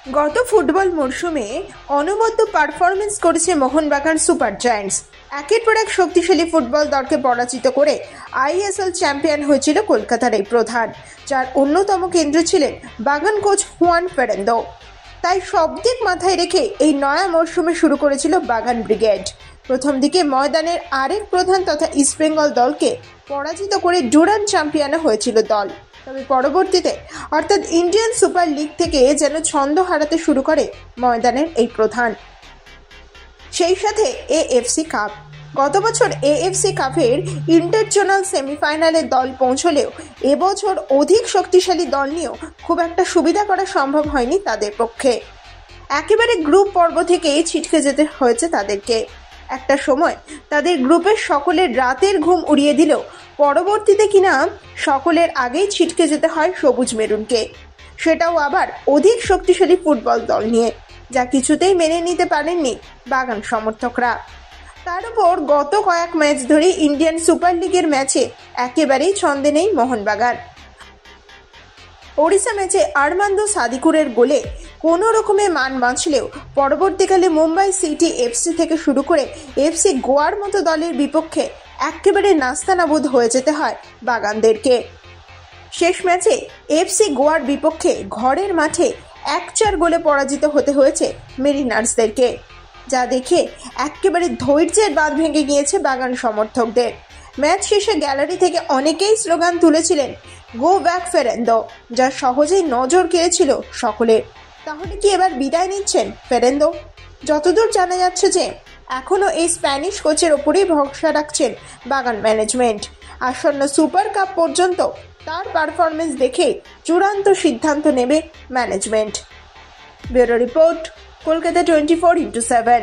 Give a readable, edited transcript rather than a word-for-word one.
গত ফুটবল মরশুমে অনবদ্য পারফরমেন্স করেছে মোহনবাগান সুপার জায়ান্টস। একের পর এক শক্তিশালী ফুটবল দলকে পরাজিত করে আইএসএল চ্যাম্পিয়ন হয়েছিল কলকাতার এই প্রধান, যার অন্যতম কেন্দ্র ছিলেন বাগান কোচ হুয়ান ফেরেন্দো। তাই সব দিক মাথায় রেখে এই নয়া মরশুমে শুরু করেছিল বাগান ব্রিগেড। প্রথম দিকে ময়দানের আরেক প্রধান তথা ইস্টবেঙ্গল দলকে পরাজিত করে ডুরান্ড চ্যাম্পিয়ন হয়েছিল দল। তবে পরবর্তীতে অর্থাৎ ইন্ডিয়ান সুপার লিগ থেকে যেন ছন্দ হারাতে শুরু করে ময়দানের এই প্রধান। সেই সাথে এএফসি কাপ। গত বছর এএফসি কাপের ইন্টারজোনাল সেমিফাইনালে দল পৌঁছলেও এবছর অধিক শক্তিশালী দল নিয়েও খুব একটা সুবিধা করা সম্ভব হয়নি তাদের পক্ষে। একেবারে গ্রুপ পর্ব থেকেই ছিটকে যেতে হয়েছে তাদেরকে। একটা সময় তাদের গ্রুপের সকলের রাতের ঘুম উড়িয়ে দিলেও পরবর্তীতে কিনা সকলের আগেই ছিটকে যেতে হয় সবুজ মেরুনকে, সেটাও আবার অধিক শক্তিশালী ফুটবল দল নিয়ে, যা কিছুতেই মেনে নিতে পারেননি বাগান সমর্থকরা। তার উপর গত কয়েক ম্যাচ ধরে ইন্ডিয়ান সুপার লিগের ম্যাচে একেবারেই ছন্দে নেই মোহনবাগান। ওড়িশা ম্যাচে আরমান্দো সাদিকুরের গোলে কোনো রকমে মান বাঁচলেও পরবর্তীকালে মুম্বাই সিটি এফসি থেকে শুরু করে এফসি গোয়ার মতো দলের বিপক্ষে একেবারে নাস্তানাবুদ হয়ে যেতে হয় বাগানদেরকে। শেষ ম্যাচে এফসি গোয়ার বিপক্ষে ঘরের মাঠে 1-4 গোলে পরাজিত হতে হয়েছে মেরিনার্সদেরকে, যা দেখে একেবারে ধৈর্যের বাঁধ ভেঙে গিয়েছে বাগান সমর্থকদের। ম্যাচ শেষে গ্যালারি থেকে অনেকেই স্লোগান তুলেছিলেন গো ব্যাক ফেরেন্দো, যা সহজেই নজর কেড়েছিল সকলের। তাহলে কি এবার বিদায় নিচ্ছেন ফেরেন্দো? যতদূর জানা যাচ্ছে যে এখনও এই স্প্যানিশ কোচের ওপরেই ভরসা রাখছেন বাগান ম্যানেজমেন্ট। আসন্ন সুপার কাপ পর্যন্ত তার পারফরমেন্স দেখে চূড়ান্ত সিদ্ধান্ত নেবে management. Bureau report, Kolkata 24x7।